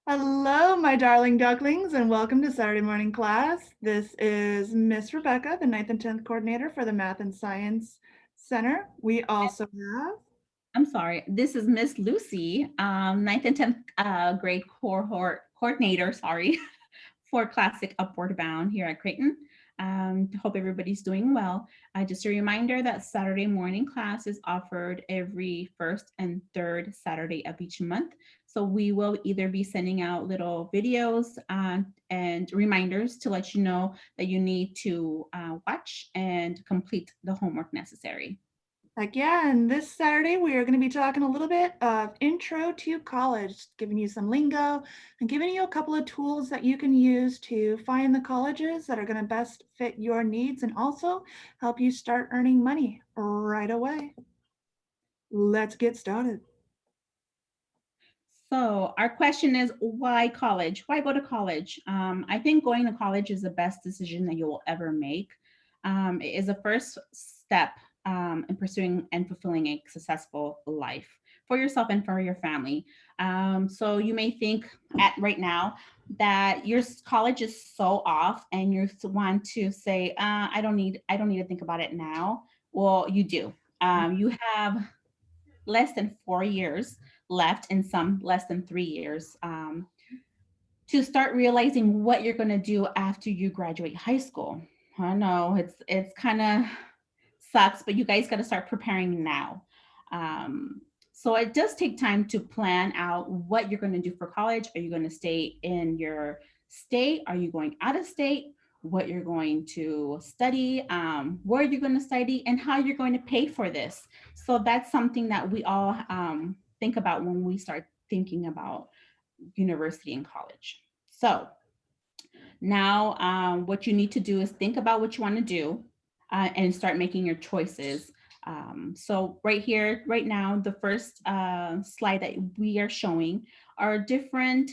Hello, my darling ducklings, and welcome to Saturday morning class. This is Miss Rebecca, the 9th and 10th coordinator for the Math and Science Center. We also have I'm sorry. This is Miss Lucy, ninth and 10th grade coordinator, sorry, for Classic Upward Bound here at Creighton. Hope everybody's doing well. Just a reminder that Saturday morning class is offered every first and third Saturday of each month. So we will either be sending out little videos and reminders to let you know that you need to watch and complete the homework necessary. Heck yeah, and this Saturday we are going to be talking a little bit of intro to college, giving you some lingo and giving you a couple of tools that you can use to find the colleges that are going to best fit your needs and also help you start earning money right away. Let's get started. So our question is, why college? Why go to college? I think going to college is the best decision that you will ever make. It is the first step in pursuing and fulfilling a successful life for yourself and for your family. So you may think at right now that your college is so off, and you want to say, I don't need to think about it now. Well, you do. You have less than 4 years left, and some less than 3 years, to start realizing what you're going to do after you graduate high school. I know it's kind of sucks, but you guys got to start preparing now. So it does take time to plan out what you're going to do for college. Are you going to stay in your state? Are you going out of state? What you're going to study, where you're going to study, and how you're going to pay for this. So that's something that we all think about when we start thinking about university and college. So now, what you need to do is think about what you want to do and start making your choices. So right here, right now, the first slide that we are showing are different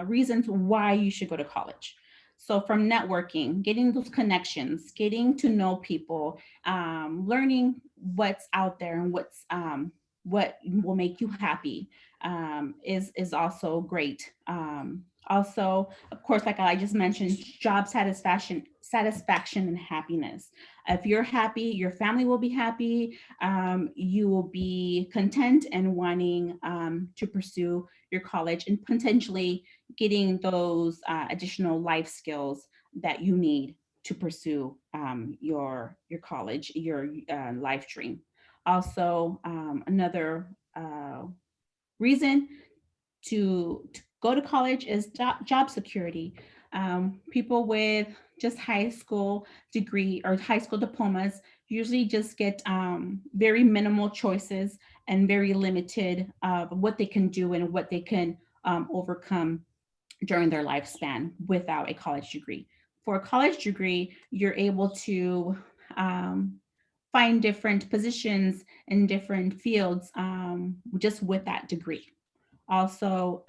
reasons why you should go to college. So from networking, getting those connections, getting to know people, learning what's out there and what will make you happy is also great. Also, of course, like I just mentioned, job satisfaction and happiness. If you're happy, your family will be happy. You will be content and wanting to pursue your college and potentially getting those additional life skills that you need to pursue your college, your life dream. Also, another reason to go to college is job security. People with just high school degree or high school diplomas usually just get very minimal choices and very limited of what they can do and what they can overcome during their lifespan without a college degree. For a college degree, you're able to find different positions in different fields just with that degree. Also,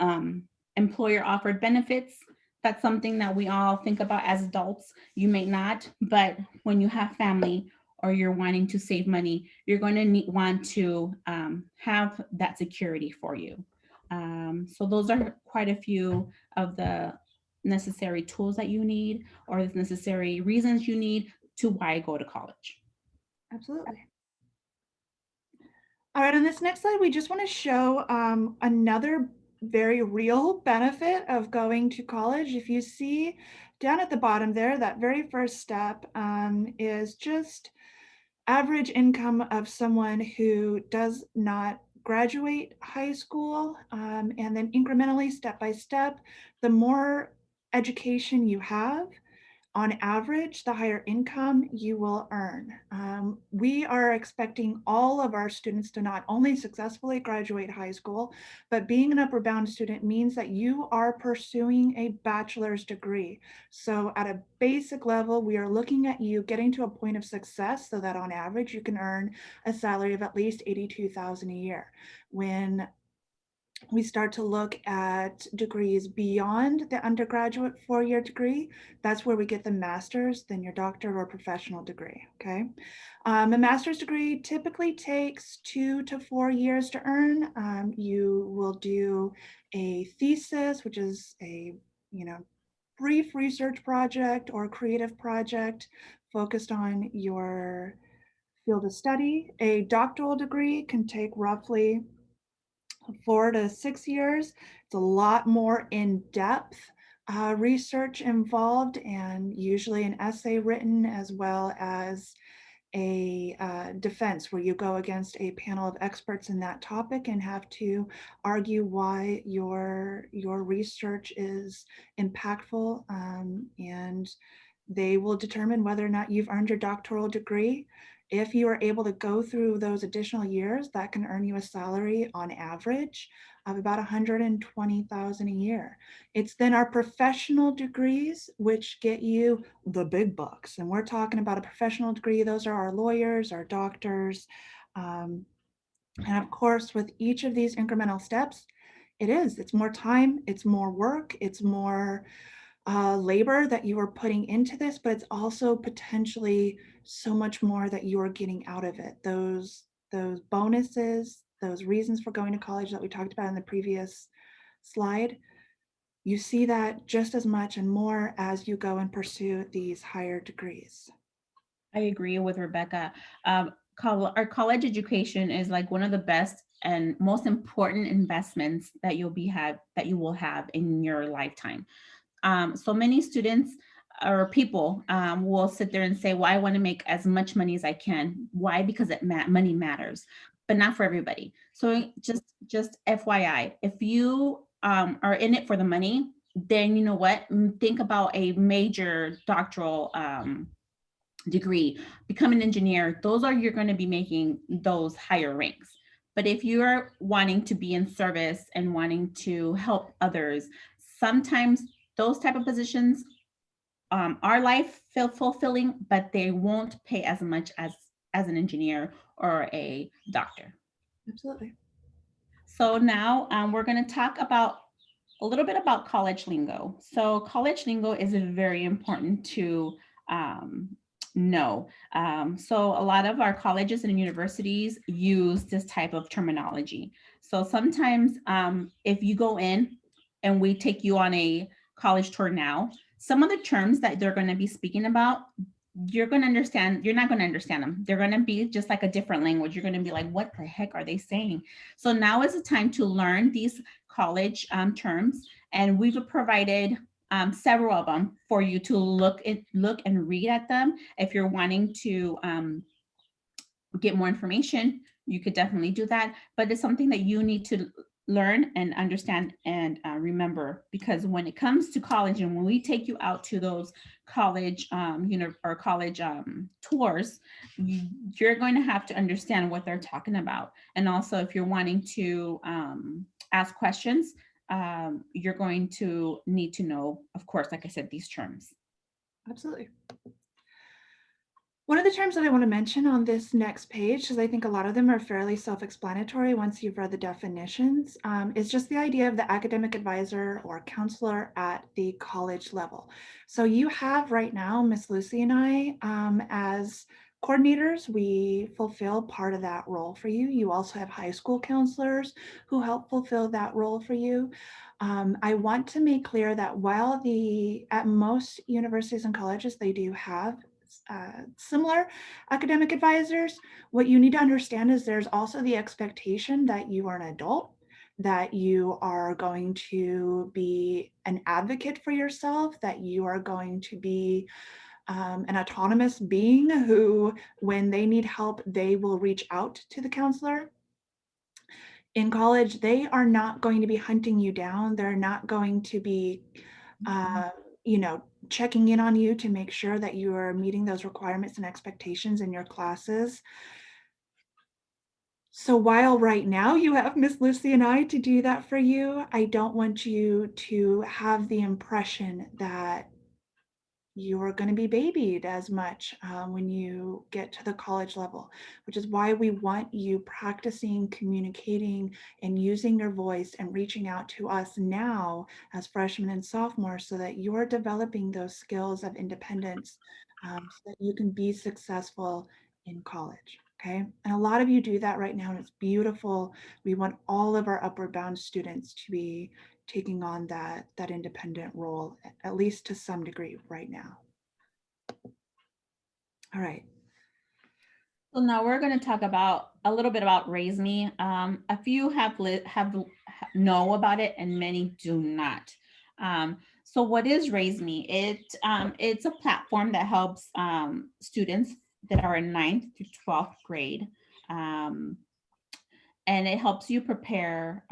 employer offered benefits. That's something that we all think about as adults. You may not, but when you have family or you're wanting to save money, you're going to want to have that security for you. So those are quite a few of the necessary tools that you need or the necessary reasons you need to why go to college. Absolutely. All right, on this next slide, we just want to show another very real benefit of going to college. If you see down at the bottom there, that very first step is just average income of someone who does not graduate high school, and then incrementally, step by step, the more education you have, on average, the higher income you will earn. We are expecting all of our students to not only successfully graduate high school, but being an upward bound student means that you are pursuing a bachelor's degree. So at a basic level, we are looking at you getting to a point of success so that on average you can earn a salary of at least $82,000 a year. When we start to look at degrees beyond the undergraduate 4-year degree. That's where we get the master's, then your doctorate or professional degree, okay? A master's degree typically takes 2 to 4 years to earn. You will do a thesis, which is a, you know, brief research project or creative project focused on your field of study. A doctoral degree can take roughly 4 to 6 years. It's a lot more in-depth research involved, and usually an essay written, as well as a defense where you go against a panel of experts in that topic and have to argue why your research is impactful, and they will determine whether or not you've earned your doctoral degree. If you are able to go through those additional years, that can earn you a salary on average of about 120,000 a year. It's then our professional degrees which get you the big bucks. And we're talking about a professional degree. Those are our lawyers, our doctors. Um, and of course, with each of these incremental steps, it's more time, it's more work, it's more labor that you are putting into this, but it's also potentially so much more that you are getting out of it. Those bonuses, those reasons for going to college that we talked about in the previous slide, you see that just as much and more as you go and pursue these higher degrees. I agree with Rebecca. Our college education is like one of the best and most important investments that you will have in your lifetime. So many students or people will sit there and say, "Well, I want to make as much money as I can." Why? Because money matters, but not for everybody. So just FYI, if you are in it for the money, then you know what? Think about a major doctoral degree, become an engineer. Those are you're going to be making those higher ranks. But if you're wanting to be in service and wanting to help others, sometimes those type of positions are life fulfilling, but they won't pay as much as an engineer or a doctor. Absolutely. So now we're going to talk about a little bit about college lingo. So college lingo is very important to um, know. So a lot of our colleges and universities use this type of terminology. So sometimes if you go in and we take you on a college tour now, some of the terms that they're going to be speaking about, you're going to understand, you're not going to understand them. They're going to be just like a different language. You're going to be like, what the heck are they saying? So now is the time to learn these college terms, and we've provided several of them for you to look and read at them. If you're wanting to get more information, you could definitely do that. But it's something that you need to learn and understand and remember, because when it comes to college and when we take you out to those college or college tours, you're going to have to understand what they're talking about. And also if you're wanting to ask questions, you're going to need to know, of course, like I said, these terms. Absolutely. One of the terms that I want to mention on this next page, because I think a lot of them are fairly self-explanatory once you've read the definitions, is just the idea of the academic advisor or counselor at the college level. So you have right now, Miss Lucy and I, as coordinators, we fulfill part of that role for you. You also have high school counselors who help fulfill that role for you. I want to make clear that while at most universities and colleges, they do have similar academic advisors, what you need to understand is there's also the expectation that you are an adult, that you are going to be an advocate for yourself, that you are going to be an autonomous being who, when they need help, they will reach out to the counselor. In college, they are not going to be hunting you down. They're not going to be uh, checking in on you to make sure that you are meeting those requirements and expectations in your classes. So while right now you have Miss Lucy and I to do that for you, I don't want you to have the impression that you're going to be babied as much when you get to the college level, which is why we want you practicing communicating and using your voice and reaching out to us now as freshmen and sophomores so that you're developing those skills of independence so that you can be successful in college. Okay. And a lot of you do that right now, and it's beautiful. We want all of our upward bound students to be taking on that independent role, at least to some degree right now. All right. So now we're going to talk about a little bit about RaiseMe. A few have know about it, and many do not. So what is RaiseMe? It's a platform that helps students that are in 9th through 12th grade. Um, and it helps you prepare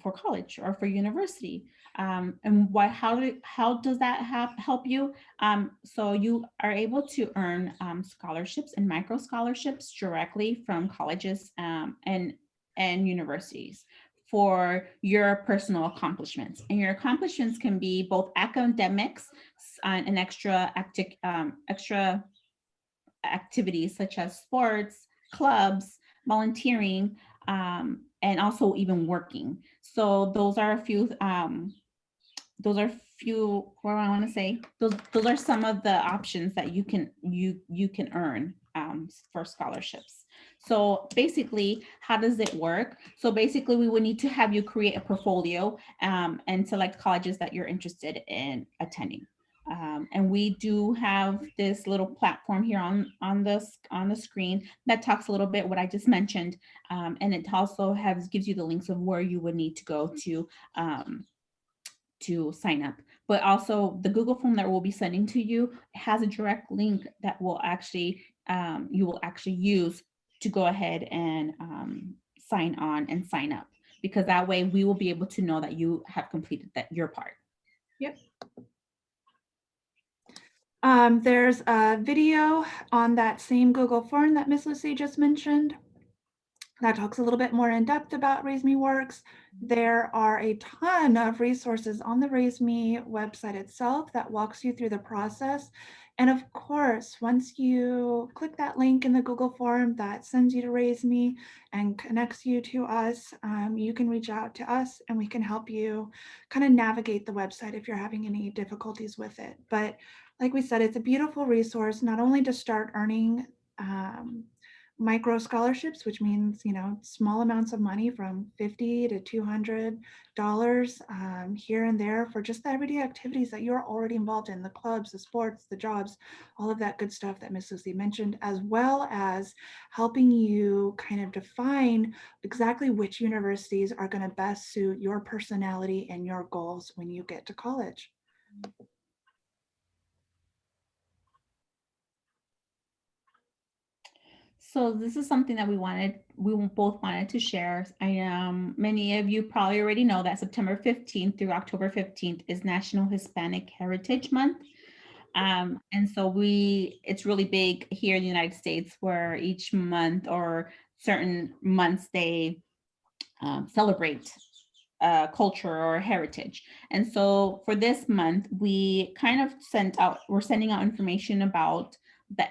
for college or for university. And how does that help you? So you are able to earn scholarships and micro scholarships directly from colleges and universities for your personal accomplishments. And your accomplishments can be both academics and extra activities such as sports, clubs, volunteering, and also even working. So those are a few. What I want to say. Those are some of the options that you can earn for scholarships. So basically, how does it work? So basically, we would need to have you create a portfolio and select colleges that you're interested in attending. And we do have this little platform here on the screen that talks a little bit what I just mentioned, and it also gives you the links of where you would need to go to sign up. But also the Google form that we'll be sending to you has a direct link that will actually you will actually use to go ahead and sign on and sign up, because that way we will be able to know that you have completed your part. Yep. There's a video on that same Google form that Miss Lucy just mentioned that talks a little bit more in depth about RaiseMe Works. There are a ton of resources on the RaiseMe website itself that walks you through the process. And of course, once you click that link in the Google form that sends you to RaiseMe and connects you to us, you can reach out to us and we can help you kind of navigate the website if you're having any difficulties with it. But like we said, it's a beautiful resource, not only to start earning micro scholarships, which means, small amounts of money from $50 to $200 here and there for just the everyday activities that you're already involved in, the clubs, the sports, the jobs, all of that good stuff that Miss Lucy mentioned, as well as helping you kind of define exactly which universities are going to best suit your personality and your goals when you get to college. So this is something that we both wanted to share. Many of you probably already know that September 15th through October 15th is National Hispanic Heritage Month. And so it's really big here in the United States, where each month or certain months they celebrate culture or heritage. And so for this month, we're sending out information about the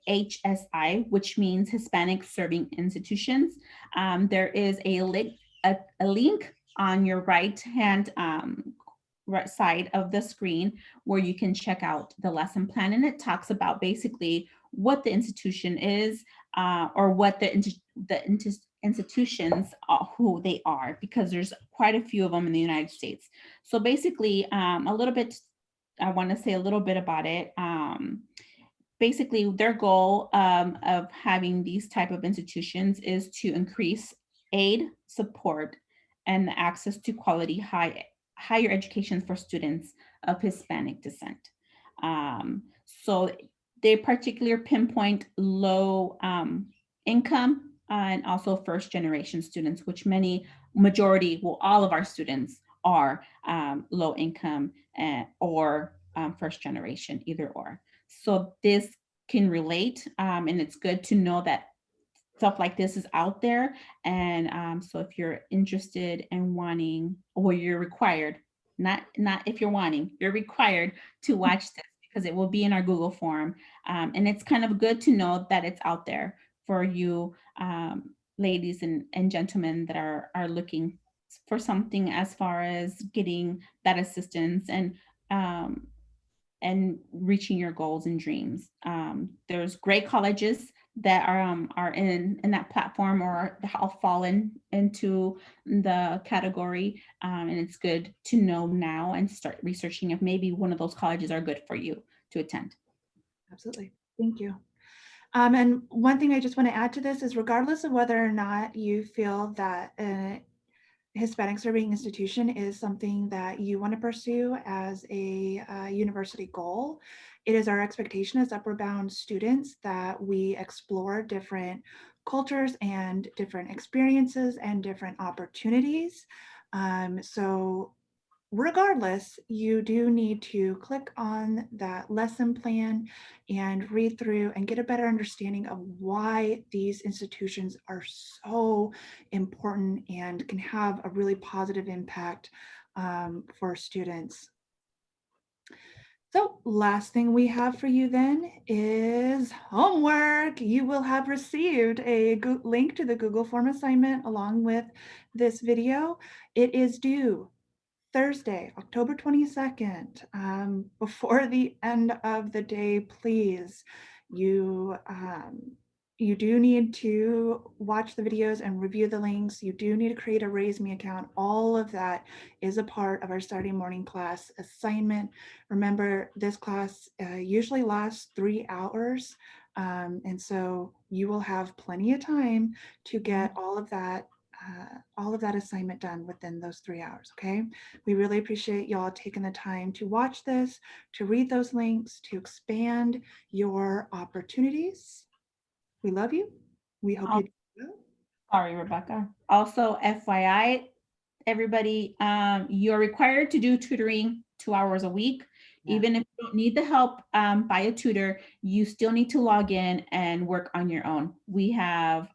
HSI, which means Hispanic Serving Institutions. There is a link on your right side of the screen where you can check out the lesson plan, and it talks about basically what the institution is, or what the institutions who they are, because there's quite a few of them in the United States. So basically, I want to say a little bit about it. Basically, their goal of having these type of institutions is to increase aid, support, and the access to quality higher education for students of Hispanic descent. So they particularly pinpoint low income and also first generation students, which all of our students are low income or first generation, either or. So this can relate, and it's good to know that stuff like this is out there. And so if you're interested in wanting, or you're required, not if you're wanting, you're required to watch this, because it will be in our Google form. And it's kind of good to know that it's out there for you, ladies and gentlemen that are looking for something as far as getting that assistance um, and reaching your goals and dreams. There's great colleges that are in that platform or all fallen into the category, and it's good to know now and start researching if maybe one of those colleges are good for you to attend. Absolutely. Thank you. And one thing I just want to add to this is regardless of whether or not you feel that Hispanic serving institution is something that you want to pursue as a university goal, it is our expectation as Upward Bound students that we explore different cultures and different experiences and different opportunities. So regardless, you do need to click on that lesson plan and read through and get a better understanding of why these institutions are so important and can have a really positive impact for students. So last thing we have for you then is homework. You will have received a link to the Google form assignment along with this video. It is due Thursday, October 22nd, before the end of the day, please. You, you do need to watch the videos and review the links. You do need to create a RaiseMe account. All of that is a part of our Saturday morning class assignment. Remember, this class usually lasts 3 hours. And so you will have plenty of time to get all of that assignment done within those 3 hours, okay? We really appreciate y'all taking the time to watch this, to read those links, to expand your opportunities. We love you. We hope you do well. Sorry, Rebecca. Also, FYI, everybody, you're required to do tutoring 2 hours a week. Yeah. Even if you don't need the help by a tutor, you still need to log in and work on your own. We have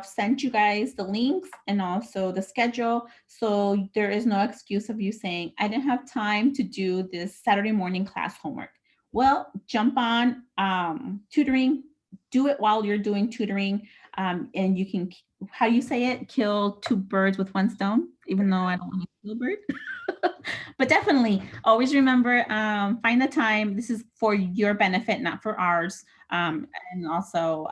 sent you guys the links and also the schedule. So there is no excuse of you saying, I didn't have time to do this Saturday morning class homework. Well, jump on tutoring, do it while you're doing tutoring. And you can, how you say it, kill two birds with one stone, even though I don't want to kill a bird. But definitely always remember, find the time. This is for your benefit, not for ours. And also,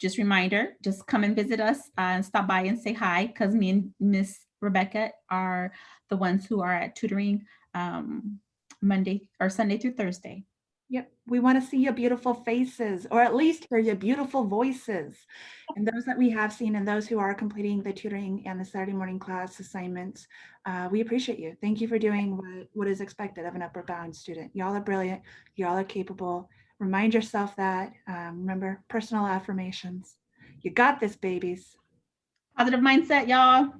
just reminder, just come and visit us and stop by and say hi, because me and Miss Rebecca are the ones who are at tutoring Monday or Sunday through Thursday. Yep. We want to see your beautiful faces, or at least hear your beautiful voices. And those that we have seen and those who are completing the tutoring and the Saturday morning class assignments, we appreciate you. Thank you for doing what is expected of an Upward Bound student. Y'all are brilliant. Y'all are capable. Remind yourself that. Remember, personal affirmations. You got this, babies. Positive mindset, y'all.